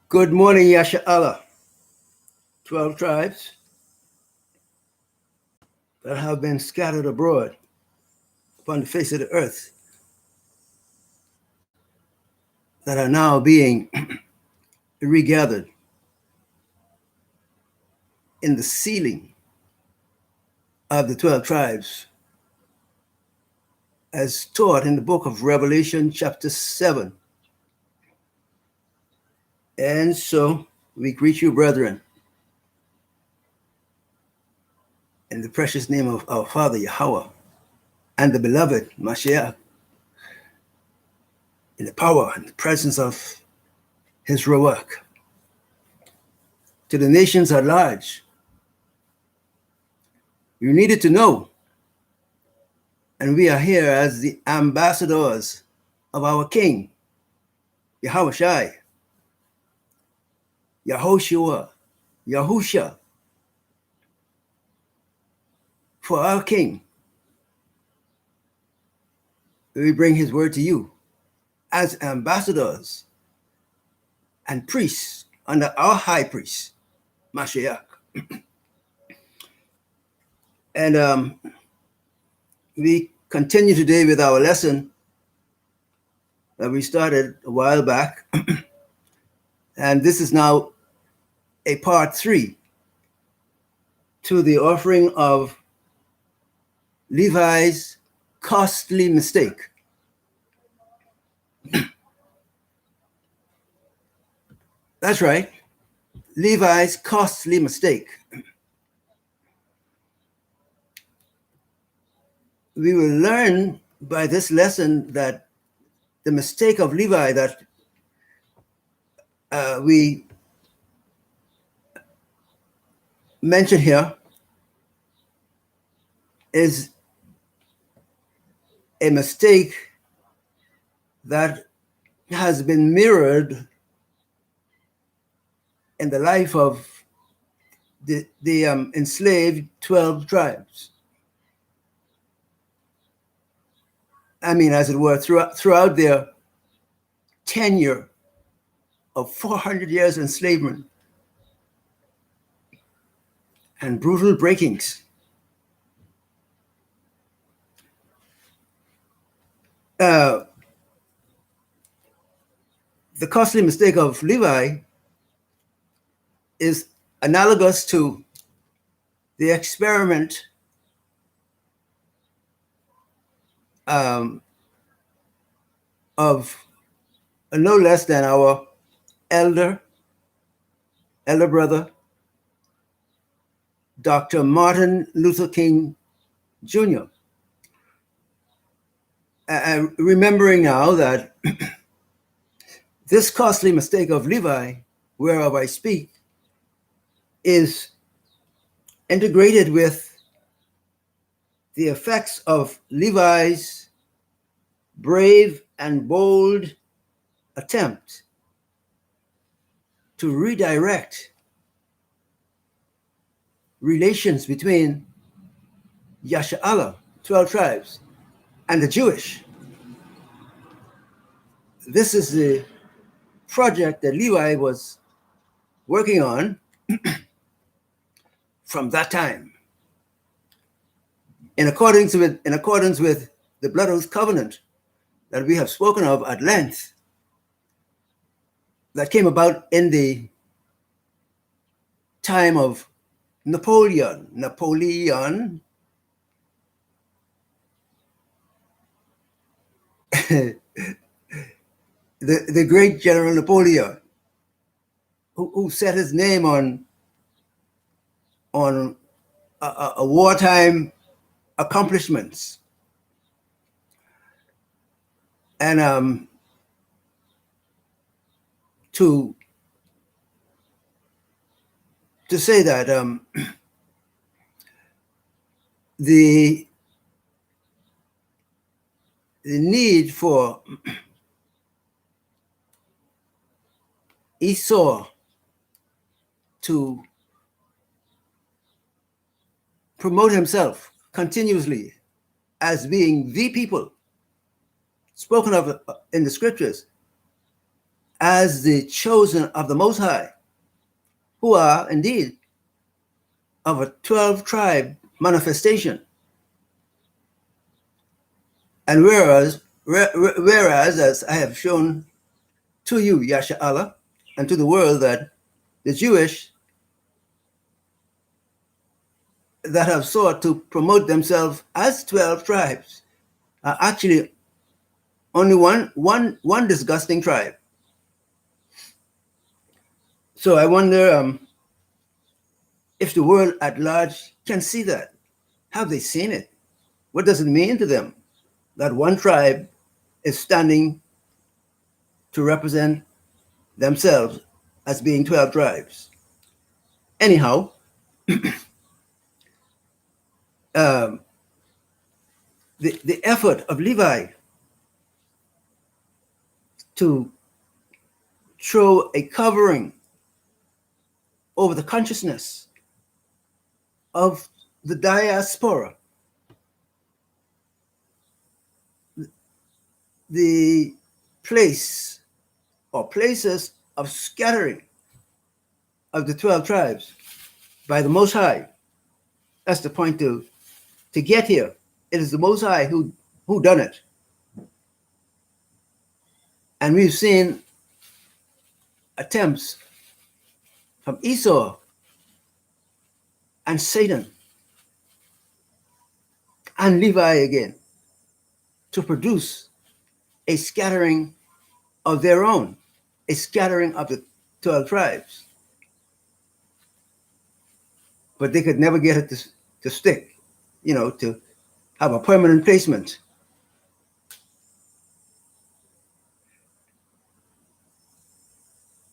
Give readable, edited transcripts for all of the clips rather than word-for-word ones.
Good morning, Yahawah. 12 tribes that have been scattered abroad upon the face of the earth that are now being regathered in the sealing of the 12 tribes as taught in the book of Revelation, chapter 7. And so we greet you, brethren, in the precious name of our Father Yahawah and the beloved Mashiach, in the power and the presence of his Ruach. To the nations at large, you needed to know, and we are here as the ambassadors of our King, Yahawah, Yahoshua, Yahusha, for our King. We bring his word to you as ambassadors and priests under our high priest, Mashiach. And we continue today with our lesson that we started a while back. And this is now a part 3 to the offering of Levi's costly mistake. That's right, Levi's costly mistake. We will learn by this lesson that the mistake of Levi that we mention here is a mistake that has been mirrored in the life of the enslaved 12 tribes. I mean, as it were, throughout their tenure of 400 years enslavement and brutal breakings. The costly mistake of Levi is analogous to the experiment of no less than our elder brother, Dr. Martin Luther King Jr. Remembering now that this costly mistake of Levi, whereof I speak, is integrated with the effects of Levi's brave and bold attempt to redirect relations between Yahawah, 12 tribes, and the Jewish. This is the project that Levi was working on from that time, in accordance with the blood oath covenant that we have spoken of at length, that came about in the time of Napoleon, the great General Napoleon, who set his name on a wartime accomplishments. And to say that the need for Esau to promote himself continuously as being the people spoken of in the scriptures, as the chosen of the Most High, who are indeed of a 12-tribe manifestation. And whereas, as I have shown to you, Yahawah, and to the world, that the Jewish that have sought to promote themselves as 12 tribes are actually only one disgusting tribe. So I wonder if the world at large can see that. Have they seen it? What does it mean to them that one tribe is standing to represent themselves as being 12 tribes? Anyhow, the effort of Levi to throw a covering over the consciousness of the diaspora, the place or places of scattering of the 12 tribes by the Most High. That's the point to get here. It is the Most High who done it. And we've seen attempts from Esau and Satan and Levi again to produce a scattering of their own, a scattering of the 12 tribes. But they could never get it to stick, to have a permanent placement.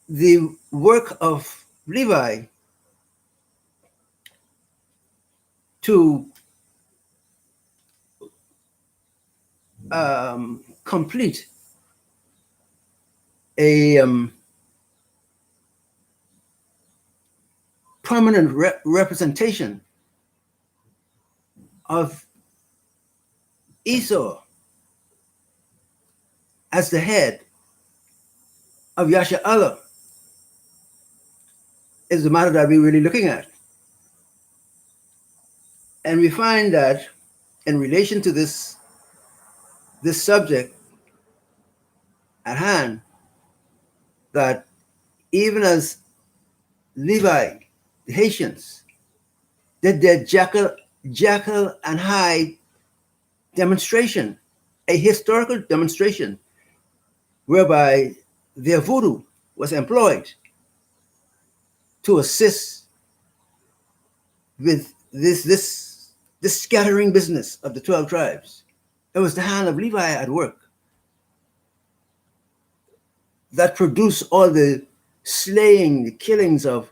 The work of Levi to complete a permanent representation of Esau as the head of Yahawah is the matter that we're really looking at. And we find that in relation to this subject at hand, that even as Levi, the Haitians, did their Jekyll and Hyde demonstration, a historical demonstration whereby their voodoo was employed to assist with this scattering business of the 12 tribes. It was the hand of Levi at work that produced all the slaying, the killings of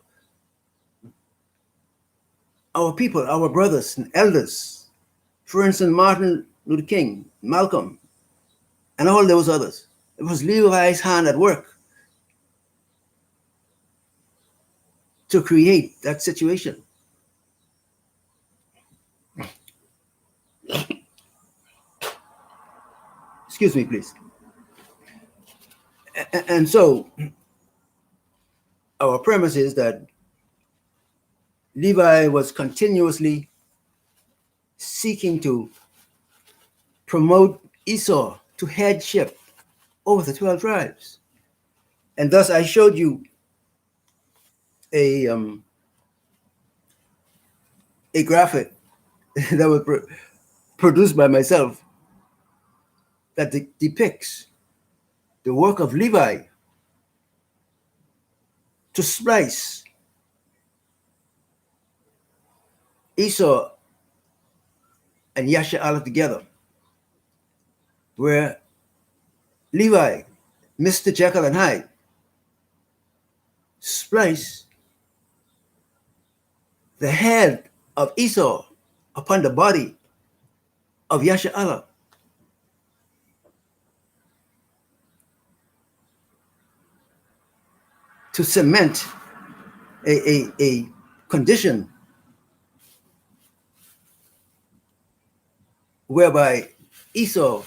our people, our brothers and elders. For instance, Martin Luther King, Malcolm, and all those others. It was Levi's hand at work to create that situation. Excuse me, please. And so our premise is that Levi was continuously seeking to promote Esau to headship over the 12 tribes. And thus I showed you a graphic that was produced by myself that depicts the work of Levi to splice Esau and Yahawah together, where Levi, Mr. Jekyll and Hyde, splice the head of Esau upon the body of Yahawah. To cement a condition whereby Esau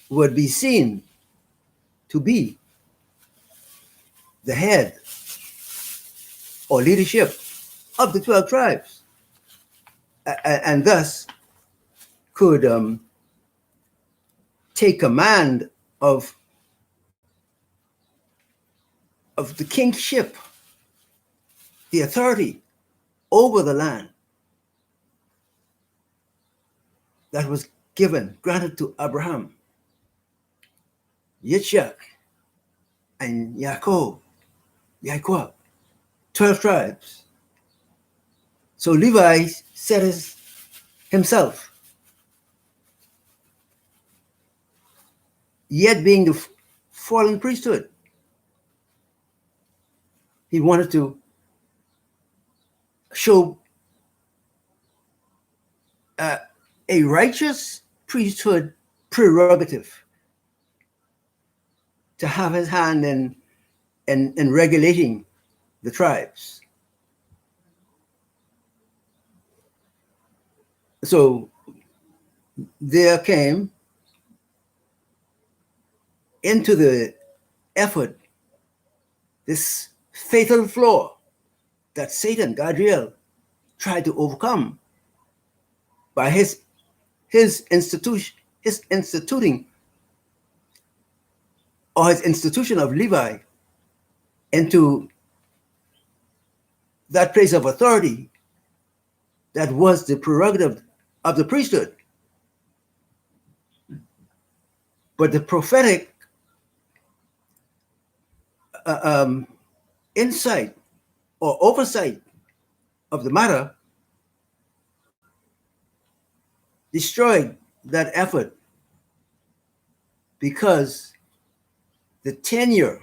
would be seen to be the head or leadership of the 12 tribes, and thus could take command of the kingship, the authority over the land that was granted to Abraham, Yitzchak, and Yaakov, 12 tribes. So Levi set himself, yet being the fallen priesthood, he wanted to show a righteous priesthood prerogative to have his hand in regulating the tribes. So there came into the effort this fatal flaw that Satan, Gadriel, tried to overcome by his instituting or his institution of Levi into that place of authority that was the prerogative of the priesthood. But the prophetic insight or oversight of the matter destroyed that effort, because the tenure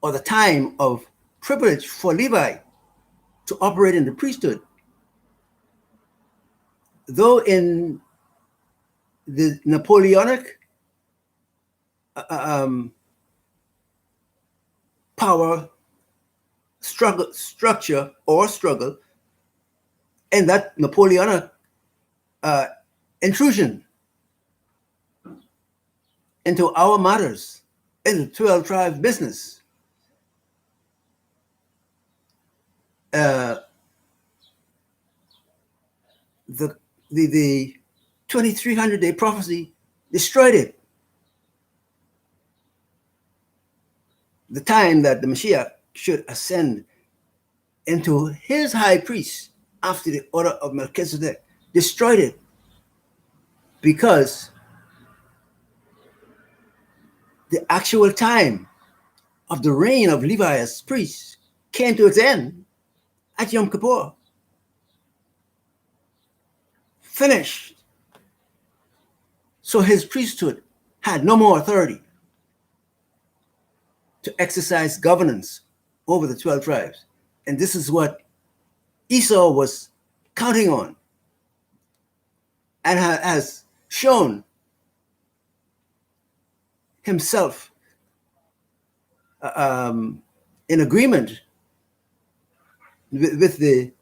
or the time of privilege for Levi to operate in the priesthood, though in the Napoleonic power structure, and that Napoleonic intrusion into our matters in the 12 tribe business, the 2300-day prophecy destroyed it. The time that the Mashiach should ascend into his high priest after the order of Melchizedek destroyed it, because the actual time of the reign of Levi as priest came to its end at Yom Kippur. Finished. So his priesthood had no more authority to exercise governance over the 12 tribes. And this is what Esau was counting on, and has shown himself in agreement with the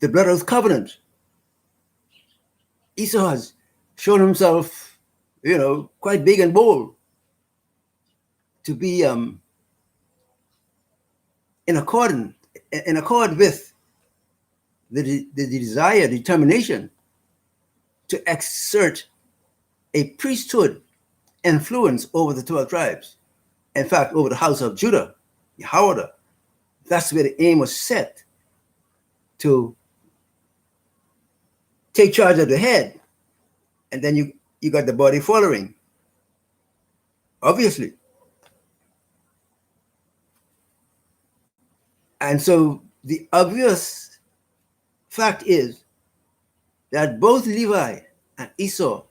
blood oath covenant. Esau has shown himself, quite big and bold to be in accord with the desire, determination to exert a priesthood influence over the 12 tribes. In fact, over the house of Judah, Yahawah. That's where the aim was set, to take charge of the head, and then you got the body following, obviously. And so the obvious fact is that both Levi and Esau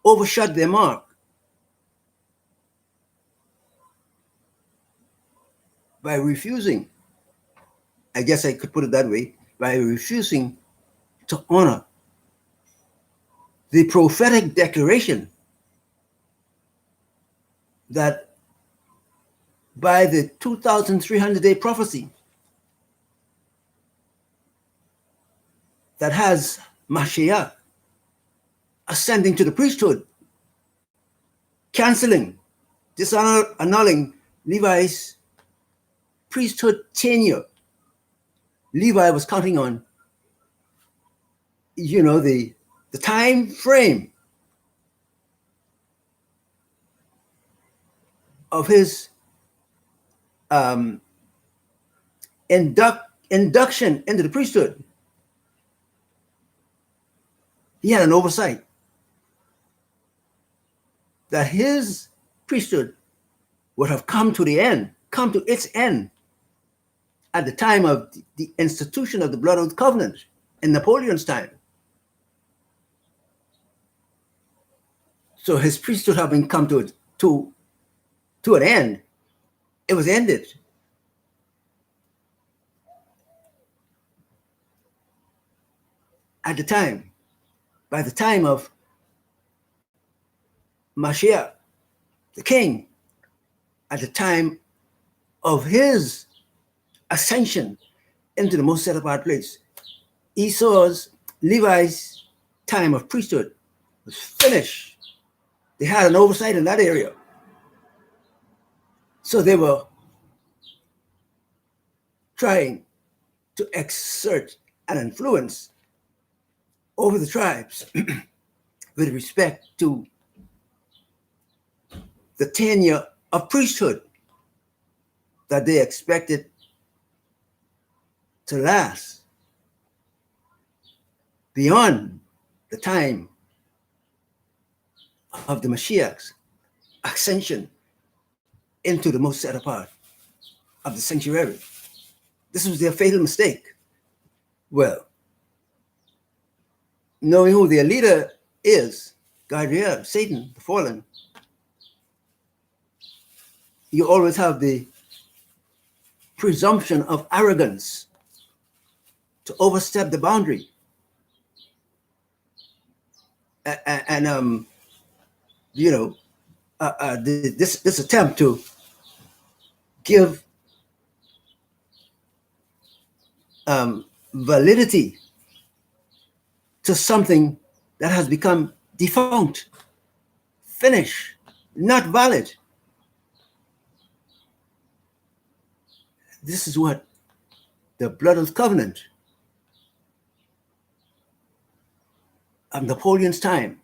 overshot their mark by refusing, I guess I could put it that way, by refusing to honor the prophetic declaration that by the 2,300-day prophecy that has Mashiach ascending to the priesthood, canceling, annulling Levi's priesthood tenure. Levi was counting on, the time frame of his induction into the priesthood. He had an oversight that his priesthood would have come to its end at the time of the institution of the blood oath covenant in Napoleon's time. So his priesthood having come to an end, it was ended. By the time of Mashiach, the king, at the time of his ascension into the most set apart place, Levi's time of priesthood was finished. They had an oversight in that area. So they were trying to exert an influence over the tribes with respect to the tenure of priesthood that they expected to last beyond the time of the Mashiach's ascension into the most set apart of the sanctuary. This was their fatal mistake. Well, knowing who their leader is, Gabriel, Satan, the fallen, you always have the presumption of arrogance to overstep the boundary. This attempt to give validity to something that has become defunct, finished, not valid. This is what the blood oath covenant of Napoleon's time,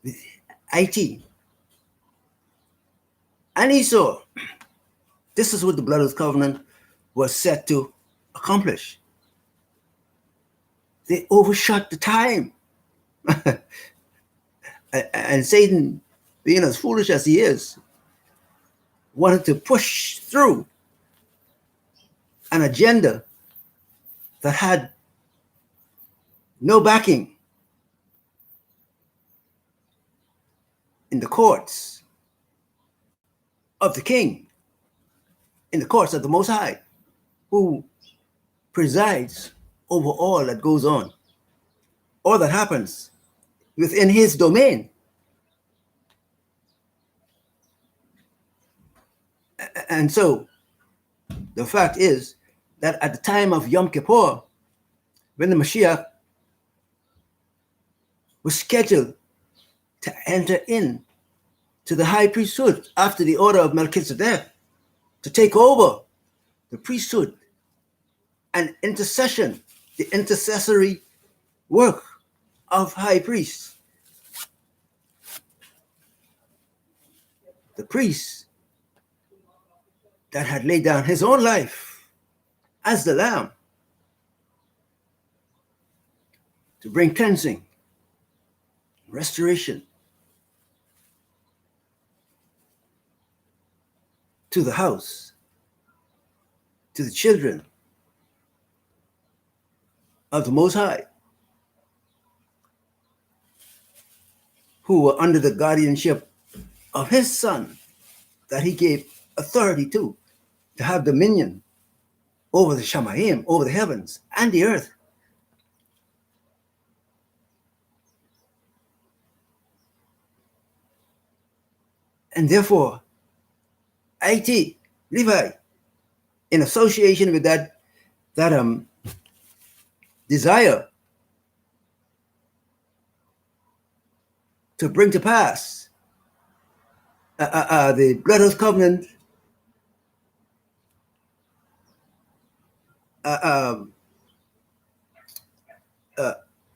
with Haiti and Esau, this is what the blood oath covenant was set to accomplish. They overshot the time. And Satan, being as foolish as he is, wanted to push through an agenda that had no backing in the courts of the king, in the courts of the Most High, who presides over all that goes on, all that happens within his domain. And so the fact is that at the time of Yom Kippur, when the Mashiach was scheduled to enter in to the high priesthood after the order of Melchizedek, to take over the priesthood and intercession, the intercessory work of high priests. The priest that had laid down his own life as the lamb to bring cleansing, restoration to the house, to the children of the Most High, who were under the guardianship of his Son that he gave authority to have dominion over the Shamayim, over the heavens and the earth. And therefore, Haiti, Levi, in association with that desire to bring to pass the blood oath covenant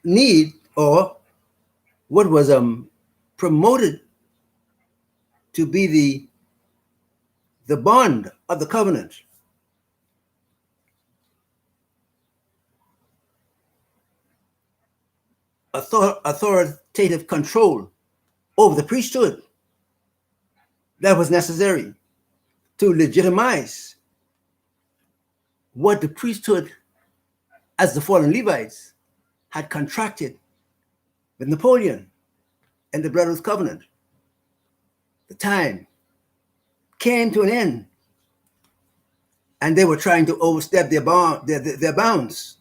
need, or what was promoted to be the bond of the covenant. Authoritative control over the priesthood that was necessary to legitimize what the priesthood, as the fallen Levites, had contracted with Napoleon and the blood oath covenant. The time came to an end, and they were trying to overstep their bounds.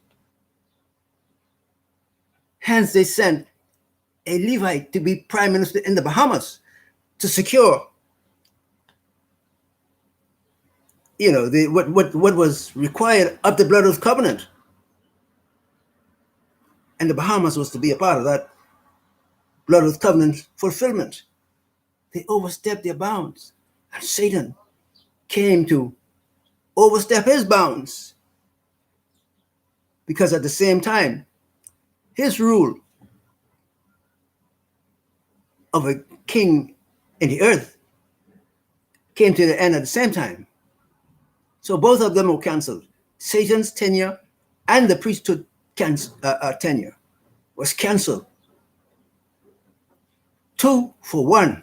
Hence, they sent a Levite to be prime minister in the Bahamas to secure, what was required of the blood oath covenant. And the Bahamas was to be a part of that blood oath covenant fulfillment. They overstepped their bounds, and Satan came to overstep his bounds, because at the same time, his rule of a king in the earth came to the end at the same time. So both of them were canceled. Satan's tenure and the priesthood tenure was canceled. 2 for 1.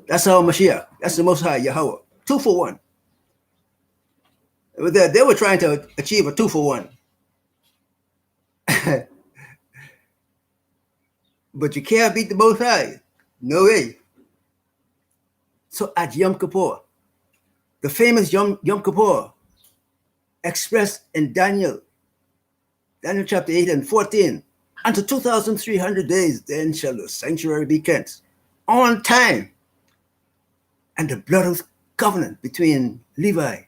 That's our Mashiach. That's the Most High Yahawah. 2 for 1. They were trying to achieve a 2 for 1. But you can't beat the Most High. No way. So at Yom Kippur, the famous Yom Kippur, expressed in Daniel chapter 8 and 14, unto 2,300 days, then shall the sanctuary be cleansed on time. And the blood oath covenant between Levi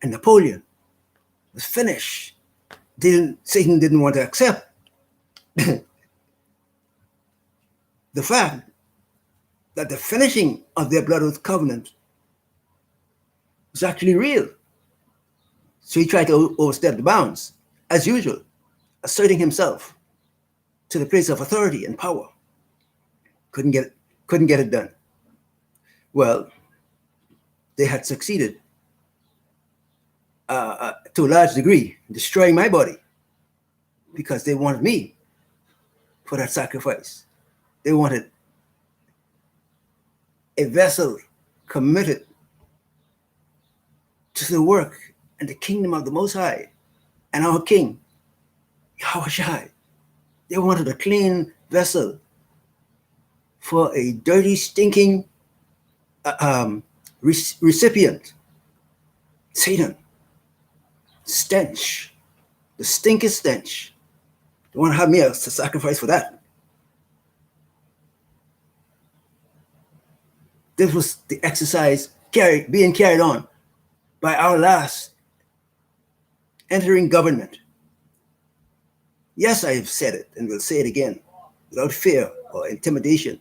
and Napoleon was finished. Satan didn't want to accept the fact that the finishing of their blood oath covenant was actually real. So he tried to overstep the bounds, as usual, asserting himself to the place of authority and power. Couldn't get it done. Well, they had succeeded to a large degree in destroying my body, because they wanted me for that sacrifice. They wanted a vessel committed to the work and the kingdom of the Most High and our King, Yahawah. They wanted a clean vessel for a dirty, stinking recipient. Satan. Stench. The stinking stench. They want to have me as a sacrifice for that. This was the exercise being carried on by our last entering government. Yes, I have said it and will say it again without fear or intimidation.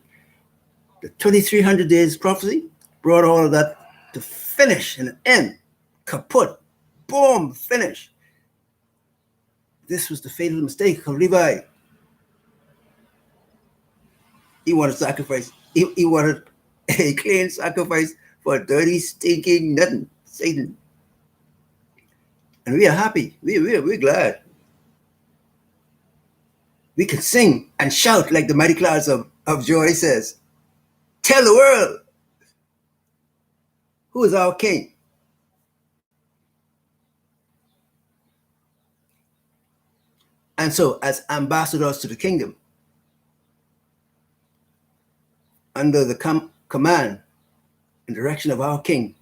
The 2,300 days prophecy brought all of that to finish and end, kaput, boom, finish. This was the fatal mistake of Levi. He wanted sacrifice. He wanted a clean sacrifice for a dirty, stinking nothing, Satan. And we are happy. We're glad. We can sing and shout like the mighty clouds of joy says. Tell the world who is our King. And so, as ambassadors to the kingdom, under the command and direction of our King,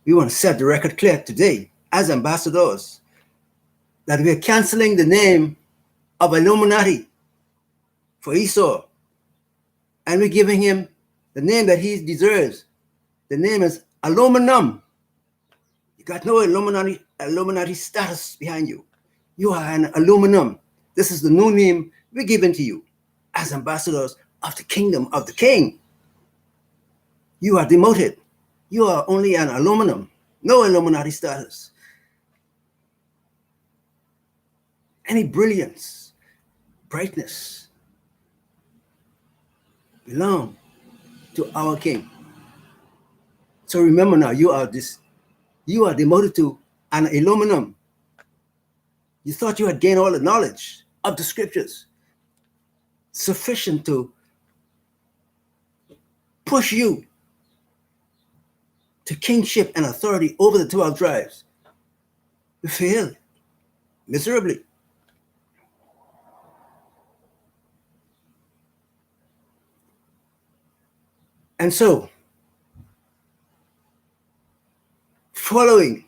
we want to set the record clear today as ambassadors that we are canceling the name of Illuminati for Esau, and we're giving him the name that he deserves. The name is aluminum. You got no Illuminati status behind you. You are an aluminum. This is the new name we're giving to you as ambassadors of the kingdom of the king. You are demoted. You are only an aluminum, no Illuminati status. Any brilliance, brightness belong to our king. So remember now, you are demoted to an aluminum. You thought you had gained all the knowledge of the scriptures sufficient to push you to kingship and authority over the 12 tribes. You failed miserably. And so, following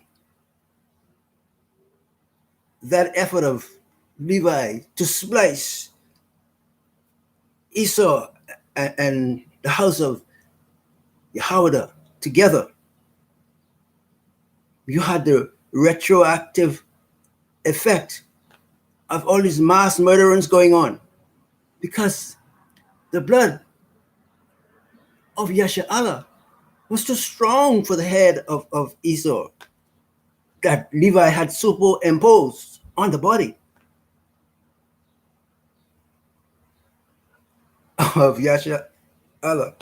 that effort of Levi to splice Esau and the house of Yahawah together, you had the retroactive effect of all these mass murderings going on, because the blood of Yahawah was too strong for the head of Esau that Levi had superimposed on the body of Yahawah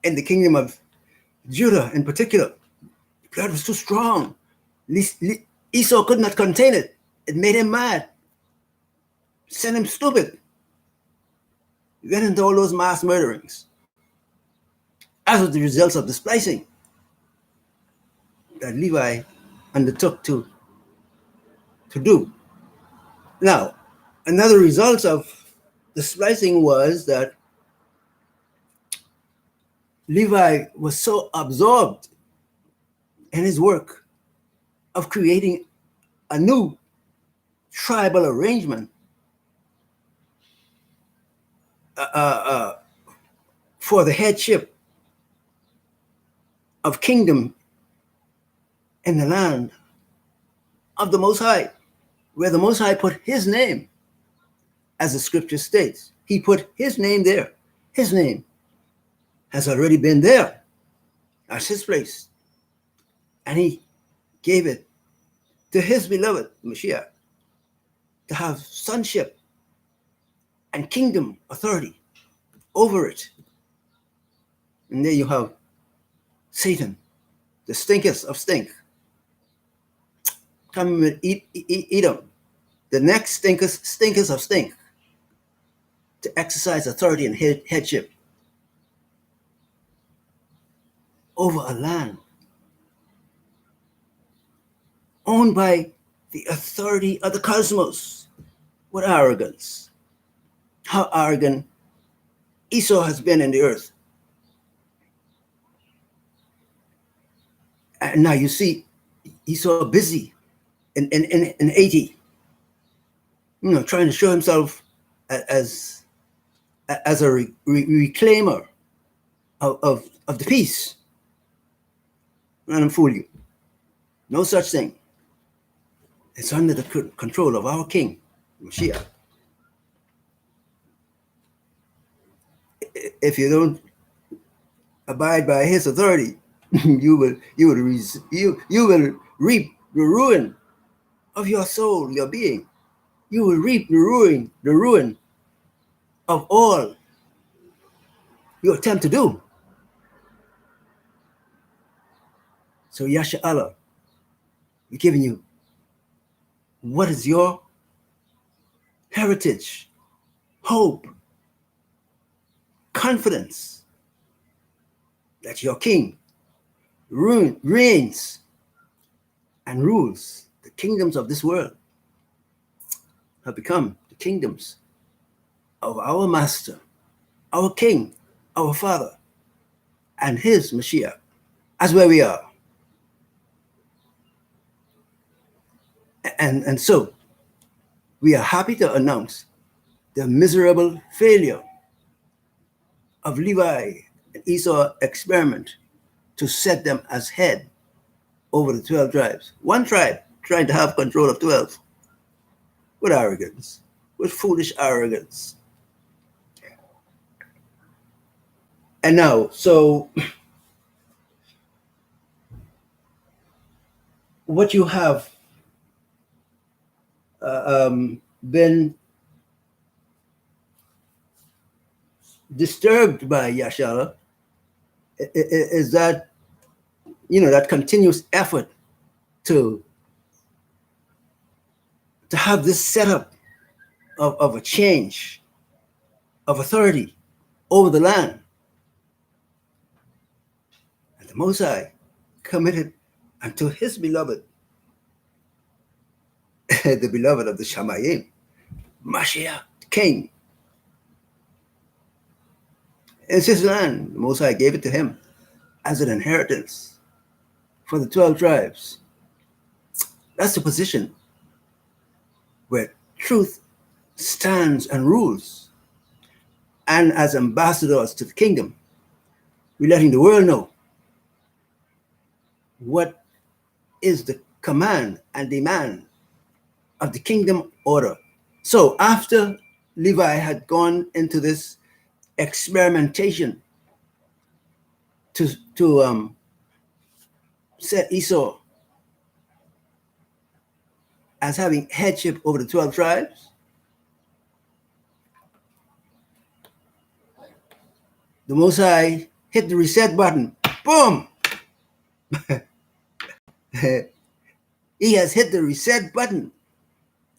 in the kingdom of Judah in particular. The blood was too strong. Esau could not contain it. It made him mad, sent him stupid. He went into all those mass murderings as was the results of the splicing that Levi undertook to do. Now, another result of the splicing was that Levi was so absorbed in his work of creating a new tribal arrangement for the headship of kingdom in the land of the Most High, where the Most High put his name, as the scripture states. He put his name there. His name has already been there. That's his place. And he gave it to his beloved Mashiach to have sonship and kingdom authority over it. And there you have Satan, the stinkest of stink, coming with Edom, the next stinkest of stink, to exercise authority and headship over a land owned by the authority of the cosmos. What arrogance. How arrogant Esau has been in the earth. And now you see Esau busy in Haiti, trying to show himself as a reclaimer of the peace. Let him fool you. No such thing. It's under the control of our King, Mashiach. If you don't abide by his authority, you will reap the ruin of your soul, your being. You will reap the ruin of all you attempt to do. So Yahawah, we're giving you what is your heritage, hope, confidence that your King reigns and rules. The kingdoms of this world have become the kingdoms of our Master, our King, our Father, and his Mashiach. That's where we are. And so we are happy to announce the miserable failure of Levi and Esau experiment to set them as head over the 12 tribes. One tribe trying to have control of 12. With arrogance, with foolish arrogance. And now, so what you have been disturbed by, Yashala, is that, that continuous effort to have this setup of a change of authority over the land. And the Most High committed unto his beloved, the beloved of the Shamayim, Mashiach, king. It's his land. The Most High gave it to him as an inheritance for the 12 tribes. That's the position where truth stands and rules. And as ambassadors to the kingdom, we're letting the world know what is the command and demand of the kingdom order. So after Levi had gone into this experimentation to set Esau as having headship over the 12 tribes, the Most High hit the reset button. Boom! He has hit the reset button.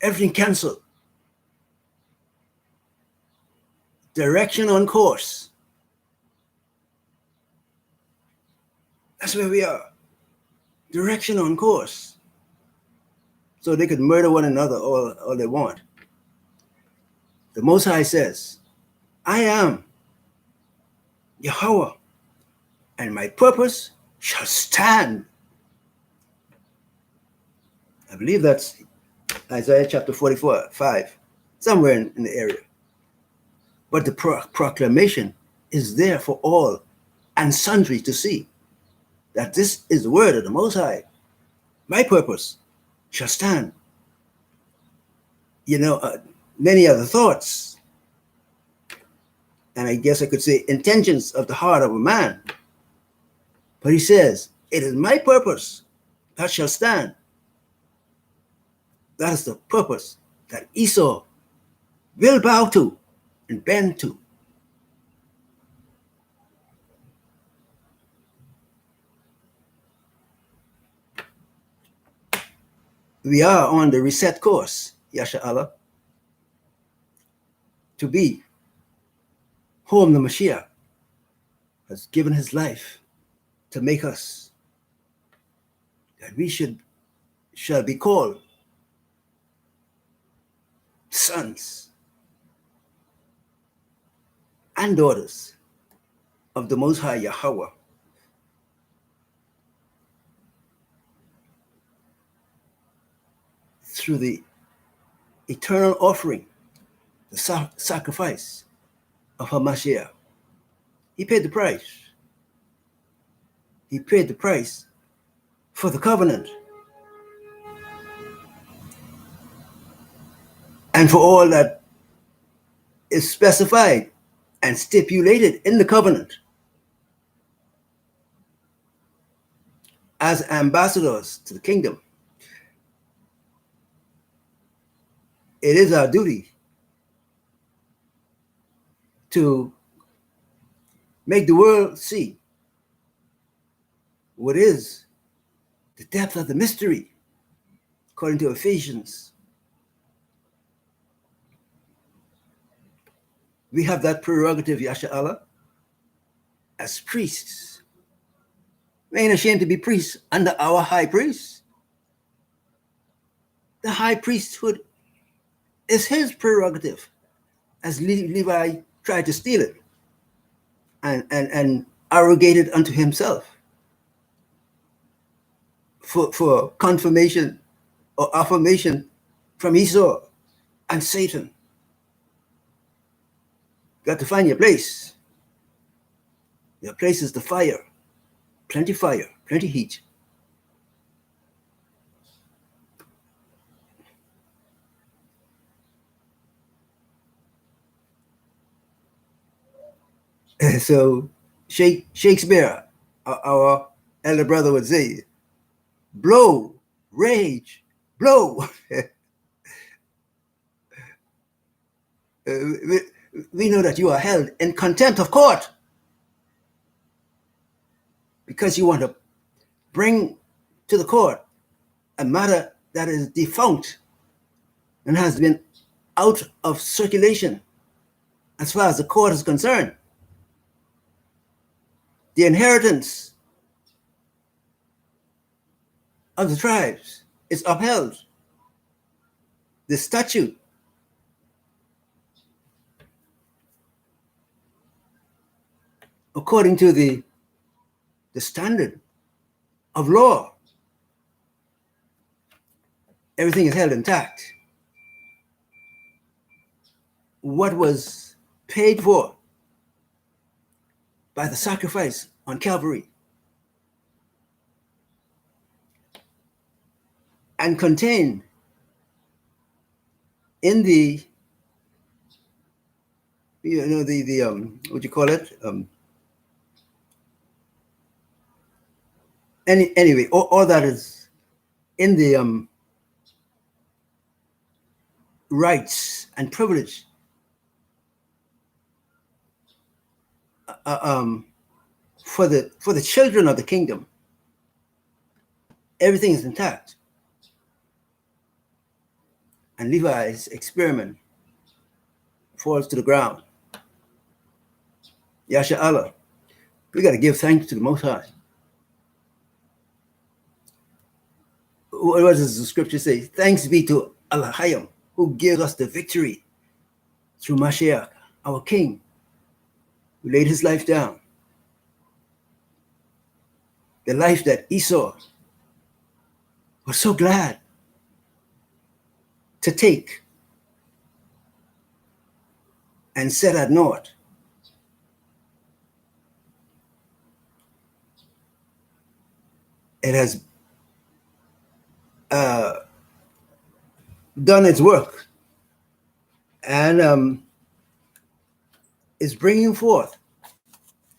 Everything canceled. Direction on course. That's where we are. Direction on course. So they could murder one another all they want. The Most High says, I am Yahawah, and my purpose shall stand. I believe that's Isaiah chapter 44:5, somewhere in the area. But the proclamation is there for all and sundry to see that this is the word of the Most High. My purpose shall stand. Many other thoughts, and I guess I could say intentions of the heart of a man. But he says, it is my purpose that shall stand. That is the purpose that Esau will bow to and bend to. We are on the reset course, Yasha Allah, to be whom the Mashiach has given his life to make us, that we shall be called sons and daughters of the Most High Yahawah. Through the eternal offering, the sacrifice of Hamashiach. He paid the price. He paid the price for the covenant and for all that is specified and stipulated in the covenant. As ambassadors to the kingdom, it is our duty to make the world see what is the depth of the mystery, according to Ephesians. We have that prerogative, Yasha Allah, as priests. We ain't ashamed to be priests under our high priest. The high priesthood is his prerogative, as Levi tried to steal it and arrogate it unto himself for confirmation or affirmation from Esau and Satan. Got to find your place. Your place is the fire, plenty heat. So Shakespeare, our elder brother would say, blow, rage, blow. We know that you are held in contempt of court because you want to bring to the court a matter that is defunct and has been out of circulation as far as the court is concerned. The inheritance of the tribes is upheld. The statute according to the standard of law, everything is held intact. What was paid for by the sacrifice on Calvary and contained in the what you call it? Anyway, all that is in the rights and privilege for the children of the kingdom. Everything is intact. And Levi's experiment falls to the ground. Yahawah, we got to give thanks to the Most High. What does the scripture say? Thanks be to Allah who gave us the victory through Mashiach, our King, who laid his life down. The life that Esau was so glad to take and set at naught. It has done its work and is bringing forth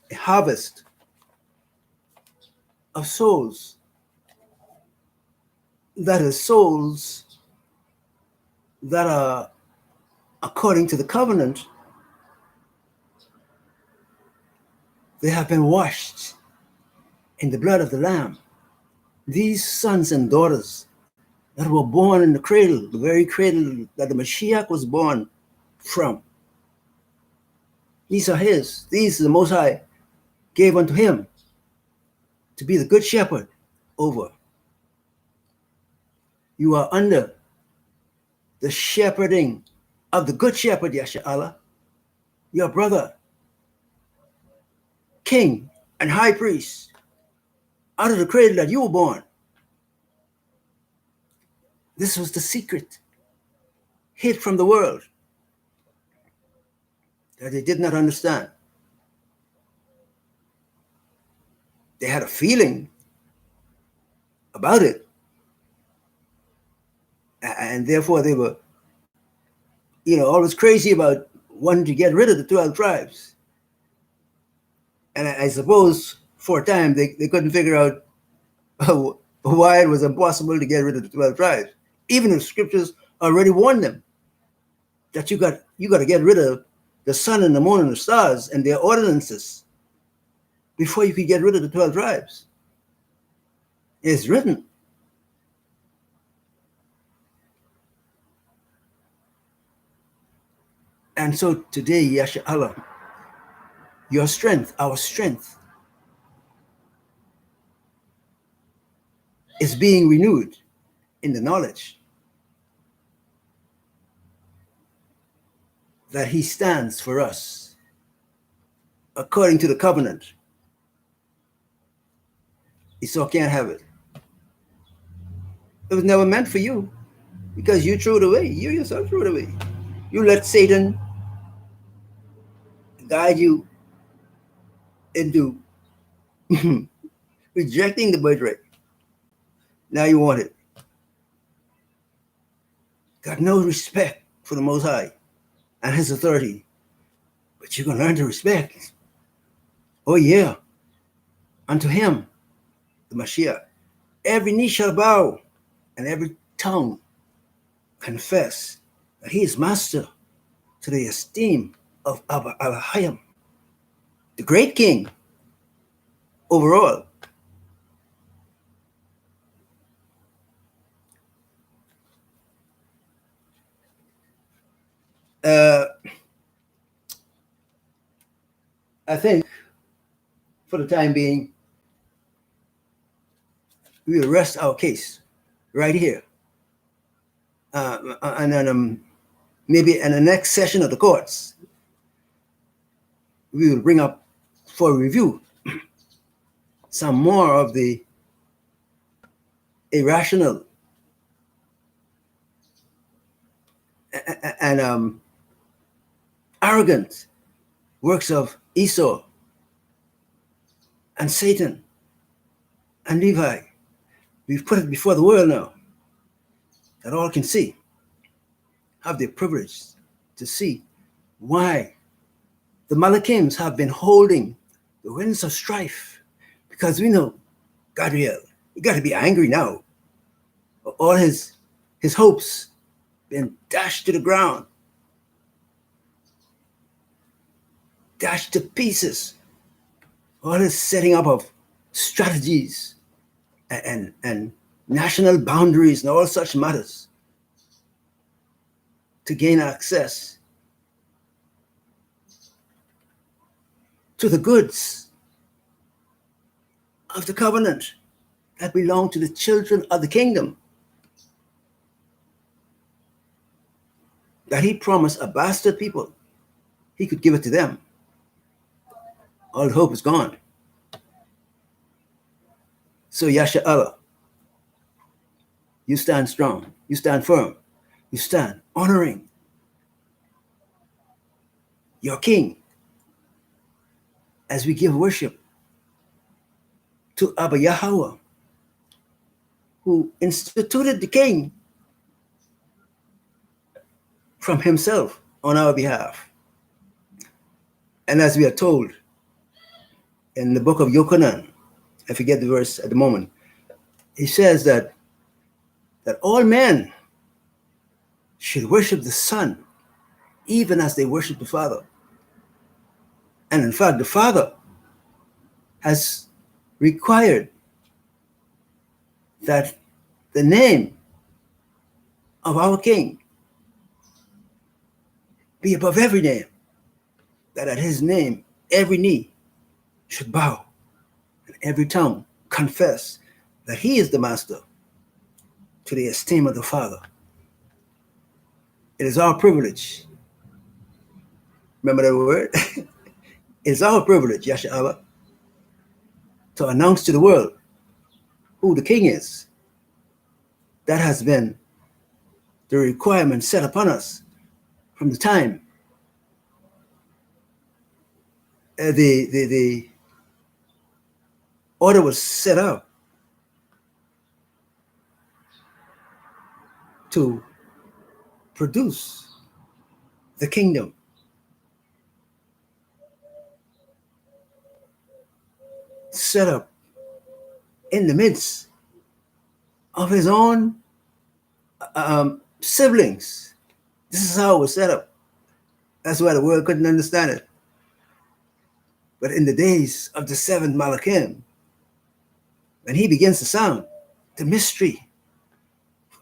a harvest of souls. That is souls that are according to the covenant. They have been washed in the blood of the Lamb. These sons and daughters that were born in the cradle, the very cradle that the Mashiach was born from. These are his. These the Most High gave unto him to be the good shepherd over. You are under the shepherding of the good shepherd, Yahawah, your brother, king and high priest, out of the cradle that you were born. This was the secret hid from the world that they did not understand. They had a feeling about it, and therefore they were, always crazy about wanting to get rid of the 12 tribes. And I suppose for a time they couldn't figure out why it was impossible to get rid of the 12 tribes, even if scriptures already warned them that you got to get rid of the sun and the moon and the stars and their ordinances before you could get rid of the 12 tribes. It's written. And so today, Yahawah, your strength, our strength, is being renewed in the knowledge that he stands for us according to the covenant. Esau can't have it. It was never meant for you because you threw it away. You yourself threw it away. You let Satan guide you into rejecting the birthright. Now you want it. Got no respect for the Most High and his authority, but you're going to learn to respect Oh yeah, unto him, the Mashiach, every knee shall bow and every tongue confess that he is master to the esteem of Abba Alahayim, the great king overall. I think for the time being, we will rest our case right here. And then maybe in the next session of the courts, we will bring up for review some more of the irrational and arrogant works of Esau and Satan and Levi. We've put it before the world now, that all can see, have the privilege to see why the Malachims have been holding the winds of strife, because we know, Gabriel, you got to be angry now. All his hopes been dashed to the ground, dashed to pieces. All his setting up of strategies and national boundaries and all such matters to gain access to the goods of the covenant that belong to the children of the kingdom, that he promised a bastard people, he could give it to them. All hope is gone. So Yahawah, you stand strong, you stand firm, you stand honoring your king as we give worship to Abba Yahawah, who instituted the king from himself on our behalf. And as we are told in the book of Yochanan, I forget the verse at the moment, he says that all men should worship the Son even as they worship the Father. And in fact, the Father has required that the name of our King be above every name, that at his name every knee should bow and every tongue confess that he is the master to the esteem of the Father. It is our privilege. Remember that word? It is our privilege, Yahawah, to announce to the world who the king is. That has been the requirement set upon us from the time the order was set out to produce the kingdom. Set up in the midst of his own siblings. This is how it was set up. That's why the world couldn't understand it. But in the days of the seventh Malachim, when he begins to sound, the mystery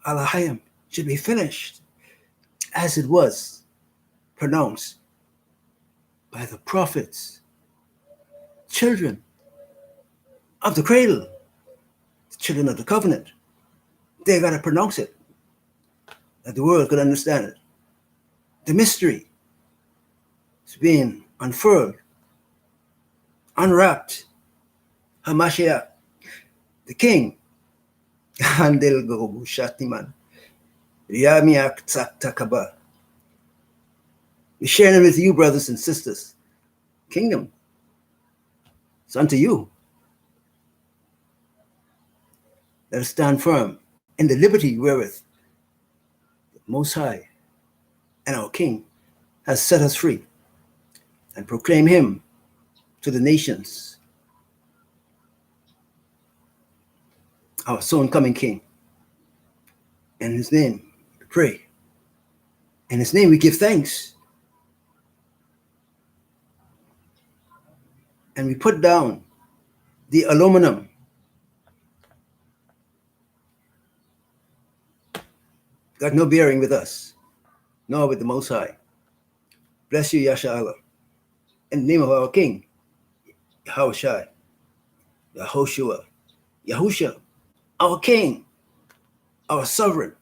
of Alahayim should be finished as it was pronounced by the prophets, children of the cradle, the children of the covenant. They got to pronounce it, that the world could understand it. The mystery is being unfurled, unwrapped. Hamashiach, the king, Handel Gobu Shatiman, Yamiak Takaba. We're sharing it with you, brothers and sisters. Kingdom, it's unto you. Let us stand firm in the liberty wherewith the Most High and our King has set us free, and proclaim him to to the nations, our soon coming King. In his name, we pray. In his name, we give thanks. And we put down the aluminum. Got no bearing with us, nor with the Most High. Bless you, Yahawah. In the name of our King, Yahawah, Yahoshua, Yahusha, our King, our Sovereign.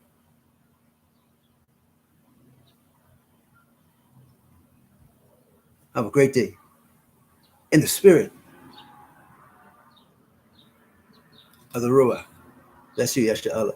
Have a great day. In the spirit of the Ruach. Bless you, Yahawah.